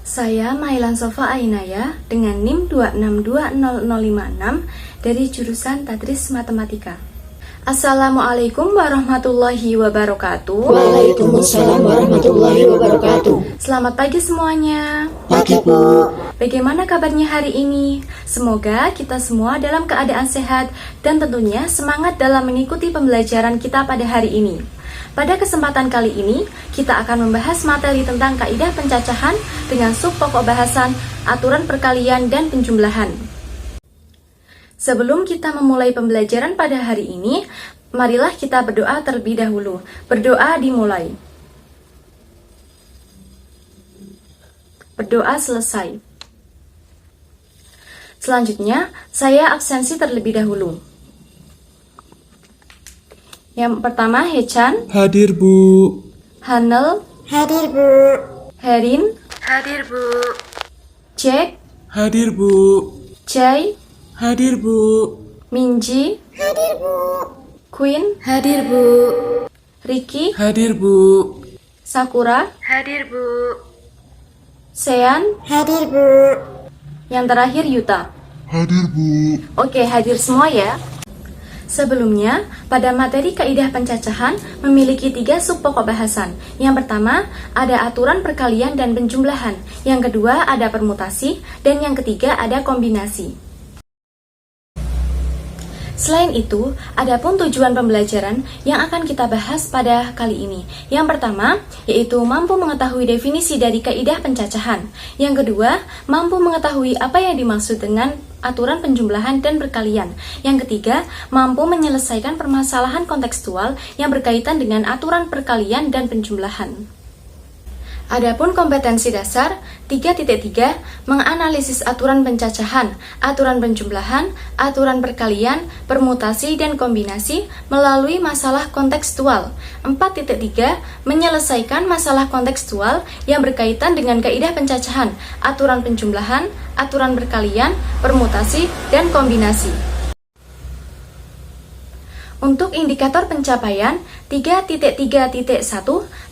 Saya Mailan Sofa Ainaya dengan NIM 2620056 dari jurusan Tadris Matematika. Assalamualaikum warahmatullahi wabarakatuh. Waalaikumsalam warahmatullahi wabarakatuh. Selamat pagi semuanya. Pagi, Bu. Bagaimana kabarnya hari ini? Semoga kita semua dalam keadaan sehat dan tentunya semangat dalam mengikuti pembelajaran kita pada hari ini. Pada kesempatan kali ini, kita akan membahas materi tentang kaidah pencacahan dengan sub pokok bahasan, aturan perkalian, dan penjumlahan. Sebelum kita memulai pembelajaran pada hari ini, marilah kita berdoa terlebih dahulu. Berdoa dimulai. Berdoa selesai. Selanjutnya, saya absensi terlebih dahulu. Yang pertama, Hechan. Hadir, Bu. Hanel. Hadir, Bu. Herin. Hadir, Bu. Jack. Hadir, Bu. Jay. Hadir, Bu. Minji. Hadir, Bu. Queen. Hadir, Bu. Ricky. Hadir, Bu. Sakura. Hadir, Bu. Sean. Hadir, Bu. Yang terakhir, Yuta. Hadir, Bu. Oke, hadir semua ya. Sebelumnya, pada materi kaidah pencacahan memiliki 3 sub pokok bahasan. Yang pertama, ada aturan perkalian dan penjumlahan. Yang kedua, ada permutasi. Dan yang ketiga, ada kombinasi. Selain itu, ada pun tujuan pembelajaran yang akan kita bahas pada kali ini. Yang pertama, yaitu mampu mengetahui definisi dari kaidah pencacahan. Yang kedua, mampu mengetahui apa yang dimaksud dengan aturan penjumlahan dan perkalian. Yang ketiga, mampu menyelesaikan permasalahan kontekstual yang berkaitan dengan aturan perkalian dan penjumlahan. Adapun kompetensi dasar 3.3 menganalisis aturan pencacahan, aturan penjumlahan, aturan perkalian, permutasi dan kombinasi melalui masalah kontekstual. 4.3 menyelesaikan masalah kontekstual yang berkaitan dengan kaidah pencacahan, aturan penjumlahan, aturan perkalian, permutasi dan kombinasi. Untuk indikator pencapaian 3.3.1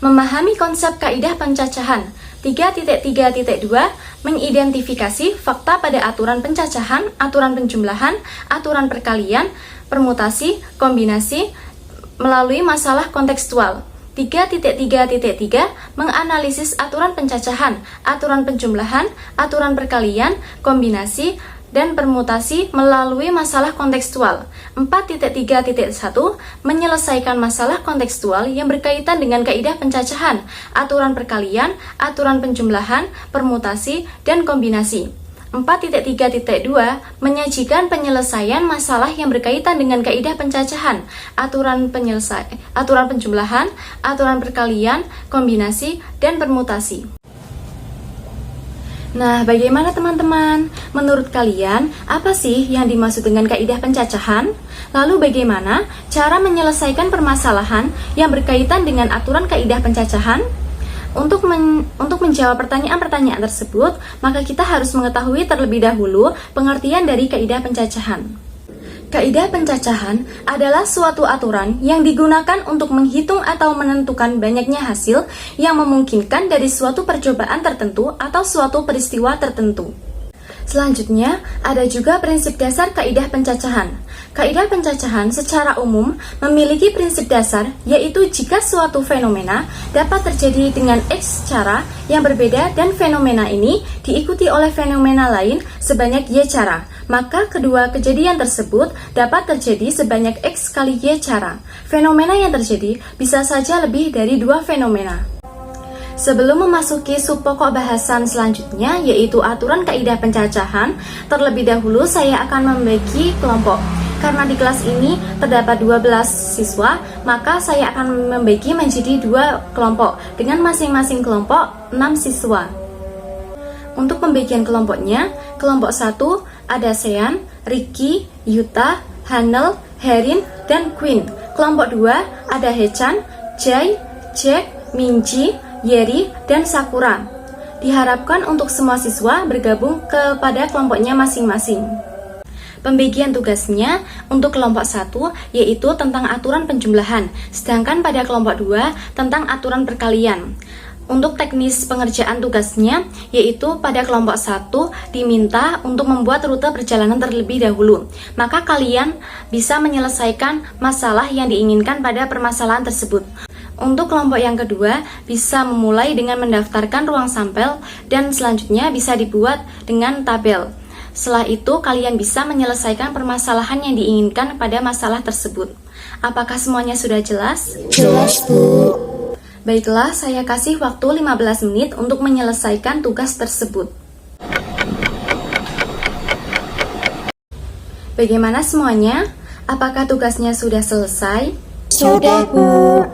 memahami konsep kaidah pencacahan. 3.3.2 mengidentifikasi fakta pada aturan pencacahan, aturan penjumlahan, aturan perkalian, permutasi, kombinasi melalui masalah kontekstual. 3.3.3 menganalisis aturan pencacahan, aturan penjumlahan, aturan perkalian, kombinasi dan permutasi melalui masalah kontekstual. 4.3.1 menyelesaikan masalah kontekstual yang berkaitan dengan kaidah pencacahan, aturan perkalian, aturan penjumlahan, permutasi, dan kombinasi. 4.3.2 menyajikan penyelesaian masalah yang berkaitan dengan kaidah pencacahan, aturan penjumlahan, aturan perkalian, kombinasi, dan permutasi. Nah, bagaimana teman-teman? Menurut kalian, apa sih yang dimaksud dengan kaidah pencacahan? Lalu bagaimana cara menyelesaikan permasalahan yang berkaitan dengan aturan kaidah pencacahan? Untuk menjawab pertanyaan-pertanyaan tersebut, maka kita harus mengetahui terlebih dahulu pengertian dari kaidah pencacahan. Kaidah pencacahan adalah suatu aturan yang digunakan untuk menghitung atau menentukan banyaknya hasil yang memungkinkan dari suatu percobaan tertentu atau suatu peristiwa tertentu. Selanjutnya, ada juga prinsip dasar kaidah pencacahan. Kaidah pencacahan secara umum memiliki prinsip dasar, yaitu jika suatu fenomena dapat terjadi dengan X cara yang berbeda dan fenomena ini diikuti oleh fenomena lain sebanyak Y cara, maka kedua kejadian tersebut dapat terjadi sebanyak X kali Y cara. Fenomena yang terjadi bisa saja lebih dari 2 fenomena. Sebelum memasuki sub pokok bahasan selanjutnya, yaitu aturan kaidah pencacahan, terlebih dahulu saya akan membagi kelompok. Karena di kelas ini terdapat 12 siswa, maka saya akan membagi menjadi 2 kelompok, dengan masing-masing kelompok 6 siswa. Untuk pembagian kelompoknya, kelompok 1 ada Sean, Ricky, Yuta, Hanel, Herin, dan Queen. Kelompok 2 ada Hechan, Jay, Jack, Minji, Yeri, dan Sakura. Diharapkan untuk semua siswa bergabung kepada kelompoknya masing-masing. Pembagian tugasnya untuk kelompok 1 yaitu tentang aturan penjumlahan, sedangkan pada kelompok 2 tentang aturan perkalian. Untuk teknis pengerjaan tugasnya, yaitu pada kelompok 1 diminta untuk membuat rute perjalanan terlebih dahulu. Maka kalian bisa menyelesaikan masalah yang diinginkan pada permasalahan tersebut. Untuk kelompok yang kedua, bisa memulai dengan mendaftarkan ruang sampel dan selanjutnya bisa dibuat dengan tabel. Setelah itu, kalian bisa menyelesaikan permasalahan yang diinginkan pada masalah tersebut. Apakah semuanya sudah jelas? Jelas, Bu. Baiklah, saya kasih waktu 15 menit untuk menyelesaikan tugas tersebut. Bagaimana semuanya? Apakah tugasnya sudah selesai? Sudah, Bu.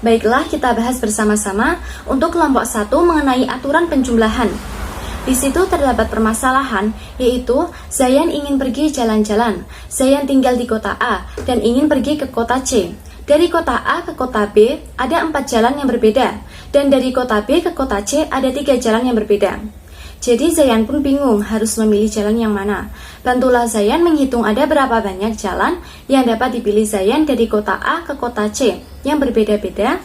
Baiklah, kita bahas bersama-sama untuk kelompok 1 mengenai aturan penjumlahan. Di situ terdapat permasalahan, yaitu Zayan ingin pergi jalan-jalan. Zayan tinggal di kota A dan ingin pergi ke kota C. Dari kota A ke kota B ada 4 jalan yang berbeda, dan dari kota B ke kota C ada 3 jalan yang berbeda. Jadi Zayan pun bingung harus memilih jalan yang mana. Bantulah Zayan menghitung ada berapa banyak jalan yang dapat dipilih Zayan dari kota A ke kota C yang berbeda-beda.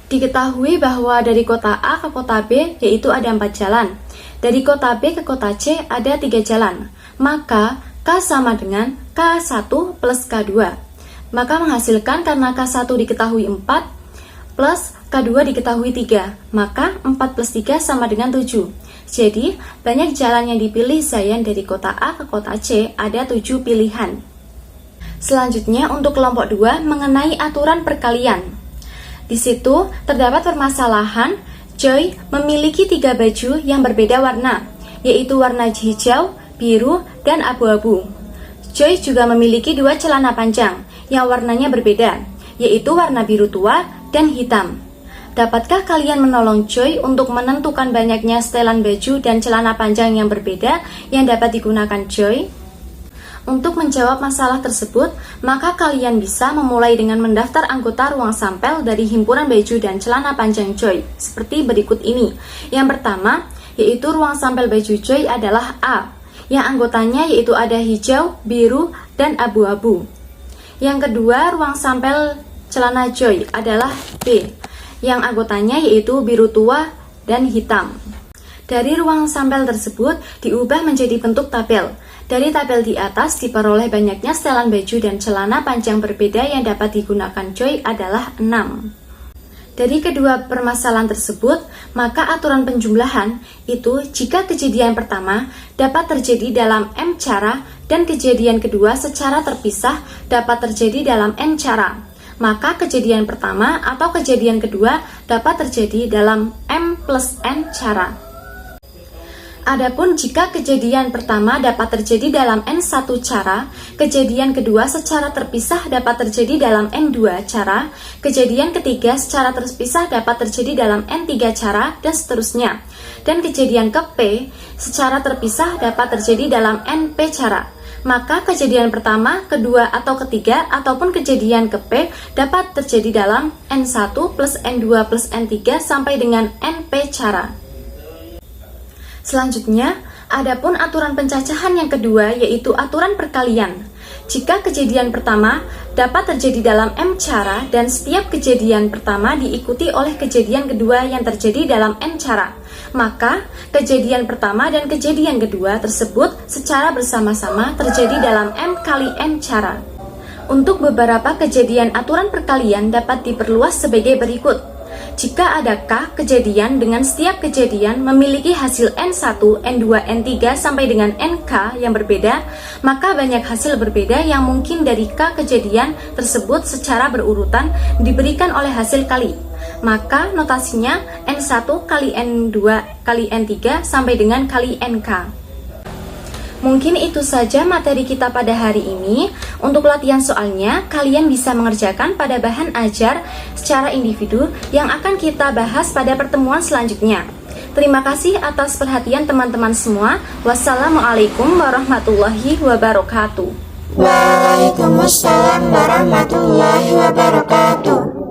Diketahui bahwa dari kota A ke kota B yaitu ada 4 jalan. Dari kota B ke kota C ada 3 jalan. Maka K sama dengan K1 plus K2. Maka menghasilkan karena K1 diketahui 4 plus K2 diketahui 3. Maka 4 plus 3 sama dengan 7. Jadi, banyak jalan yang dipilih Zayan dari kota A ke kota C ada 7 pilihan. Selanjutnya untuk kelompok 2 mengenai aturan perkalian. Di situ terdapat permasalahan Joy memiliki 3 baju yang berbeda warna, yaitu warna hijau, biru, dan abu-abu. Joy juga memiliki 2 celana panjang yang warnanya berbeda, yaitu warna biru tua dan hitam. Dapatkah kalian menolong Joy untuk menentukan banyaknya setelan baju dan celana panjang yang berbeda yang dapat digunakan Joy? Untuk menjawab masalah tersebut, maka kalian bisa memulai dengan mendaftar anggota ruang sampel dari himpunan baju dan celana panjang Joy, seperti berikut ini. Yang pertama, yaitu ruang sampel baju Joy adalah A, yang anggotanya yaitu ada hijau, biru, dan abu-abu. Yang kedua, ruang sampel celana Joy adalah B, yang anggotanya yaitu biru tua dan hitam. Dari ruang sampel tersebut diubah menjadi bentuk tabel. Dari tabel di atas diperoleh banyaknya setelan baju dan celana panjang berbeda yang dapat digunakan Joy adalah 6. Dari kedua permasalahan tersebut, maka aturan penjumlahan itu jika kejadian pertama dapat terjadi dalam M cara dan kejadian kedua secara terpisah dapat terjadi dalam N cara. Maka kejadian pertama atau kejadian kedua dapat terjadi dalam M plus N cara. Adapun jika kejadian pertama dapat terjadi dalam N1 cara, kejadian kedua secara terpisah dapat terjadi dalam N2 cara, kejadian ketiga secara terpisah dapat terjadi dalam N3 cara, dan seterusnya. Dan kejadian ke P secara terpisah dapat terjadi dalam NP cara. Maka kejadian pertama, kedua, atau ketiga, ataupun kejadian ke P dapat terjadi dalam N1 plus N2 plus N3 sampai dengan NP cara. Selanjutnya, adapun aturan pencacahan yang kedua yaitu aturan perkalian. Jika kejadian pertama dapat terjadi dalam M cara dan setiap kejadian pertama diikuti oleh kejadian kedua yang terjadi dalam N cara, maka kejadian pertama dan kejadian kedua tersebut secara bersama-sama terjadi dalam M kali N cara. Untuk beberapa kejadian aturan perkalian dapat diperluas sebagai berikut. Jika ada K kejadian dengan setiap kejadian memiliki hasil N1, N2, N3 sampai dengan NK yang berbeda, maka banyak hasil berbeda yang mungkin dari K kejadian tersebut secara berurutan diberikan oleh hasil kali. Maka notasinya N1 kali N2 kali N3 sampai dengan kali NK. Mungkin itu saja materi kita pada hari ini. Untuk latihan soalnya, kalian bisa mengerjakan pada bahan ajar secara individu yang akan kita bahas pada pertemuan selanjutnya. Terima kasih atas perhatian teman-teman semua. Wassalamualaikum warahmatullahi wabarakatuh. Waalaikumsalam warahmatullahi wabarakatuh.